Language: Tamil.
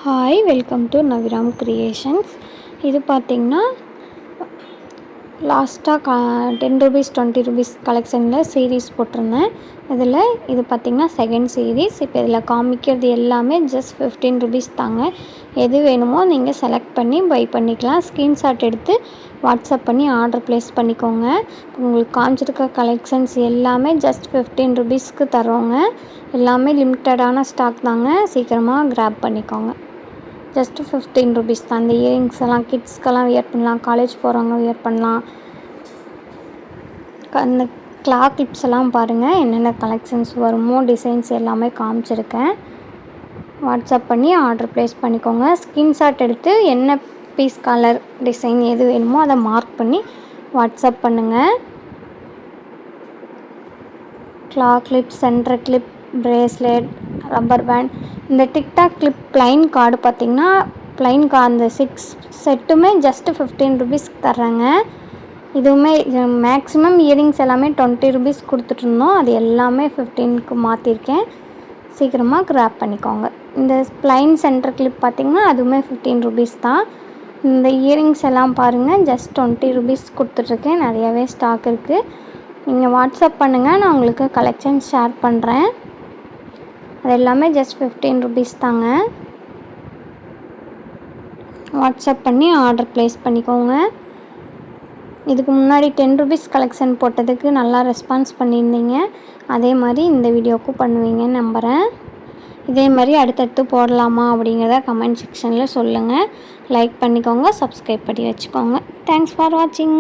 Hi, welcome to Naviram Creations. இது பார்த்திங்கன்னா லாஸ்ட்டாக 10 ரூபீஸ் 20 ரூபீஸ் கலெக்ஷனில் சீரீஸ் போட்டிருந்தேன். இது பார்த்திங்கன்னா செகண்ட் சீரீஸ். இப்போ இதில் காமிக்கிறது எல்லாமே ஜஸ்ட் 15 ரூபீஸ் தாங்க. எது வேணுமோ நீங்கள் செலக்ட் பண்ணி பை பண்ணிக்கலாம். ஸ்க்ரீன்ஷாட் எடுத்து வாட்ஸ்அப் பண்ணி ஆர்டர் ப்ளேஸ் பண்ணிக்கோங்க. உங்களுக்கு காமிச்சிருக்க கலெக்ஷன்ஸ் எல்லாமே ஜஸ்ட் 15 ரூபீஸ்க்கு தரோங்க. எல்லாமே லிமிட்டடான ஸ்டாக் தாங்க. சீக்கிரமாக கிராப் பண்ணிக்கோங்க. ஜஸ்ட்டு 15 ரூபீஸ் தான். இந்த இயரிங்ஸ் எல்லாம் கிட்ஸ்க்கெல்லாம் வியர் பண்ணலாம், காலேஜ் போகிறவங்க வியர் பண்ணலாம். அந்த கிளாத் கிளிப்ஸ் எல்லாம் பாருங்கள், என்னென்ன கலெக்ஷன்ஸ் வருமோ டிசைன்ஸ் எல்லாமே காமிச்சிருக்கேன். வாட்ஸ்அப் பண்ணி ஆர்டர் ப்ளேஸ் பண்ணிக்கோங்க. ஸ்க்ரீன்ஷாட் எடுத்து என்ன பீஸ், கலர், டிசைன் எது வேணுமோ அதை மார்க் பண்ணி வாட்ஸ்அப் பண்ணுங்கள். Cloth clip, centre clip, bracelet, rubber band. இந்த டிக்டாக் கிளிப் ப்ளைன் கார்டு பார்த்திங்கன்னா அந்த 6 செட்டுமே ஜஸ்ட்டு 15 ரூபீஸ்க்கு தர்றேங்க. இதுவுமே மேக்ஸிமம் இயரிங்ஸ் எல்லாமே 20 ரூபீஸ் கொடுத்துட்ருந்தோம். அது எல்லாமே 15க்கு மாற்றிருக்கேன். சீக்கிரமாக கிராப் பண்ணிக்கோங்க. இந்த ப்ளைன் சென்டர் கிளிப் பார்த்திங்கன்னா அதுவுமே 15 ரூபீஸ் தான். இந்த இயரிங்ஸ் எல்லாம் பாருங்கள், ஜஸ்ட் 20 ரூபீஸ் கொடுத்துட்ருக்கேன். நிறையாவே ஸ்டாக் இருக்குது. நீங்கள் வாட்ஸ்அப் பண்ணுங்கள், நான் உங்களுக்கு கலெக்ஷன் ஷேர் பண்ணுறேன். அது எல்லாமே ஜஸ்ட் 15 ரூபீஸ் தாங்க. வாட்ஸ்அப் பண்ணி ஆர்டர் ப்ளேஸ் பண்ணிக்கோங்க. இதுக்கு முன்னாடி 10 ரூபீஸ் கலெக்ஷன் போட்டதுக்கு நல்லா ரெஸ்பான்ஸ் பண்ணியிருந்தீங்க. அதே மாதிரி இந்த வீடியோவுக்கும் பண்ணுவீங்கன்னு நம்புகிறேன். இதே மாதிரி அடுத்தடுத்து போடலாமா அப்படிங்கிறத கமெண்ட் செக்ஷனில் சொல்லுங்கள். லைக் பண்ணிக்கோங்க, சப்ஸ்கிரைப் பண்ணி வச்சுக்கோங்க. தேங்க்ஸ் ஃபார் வாட்சிங்.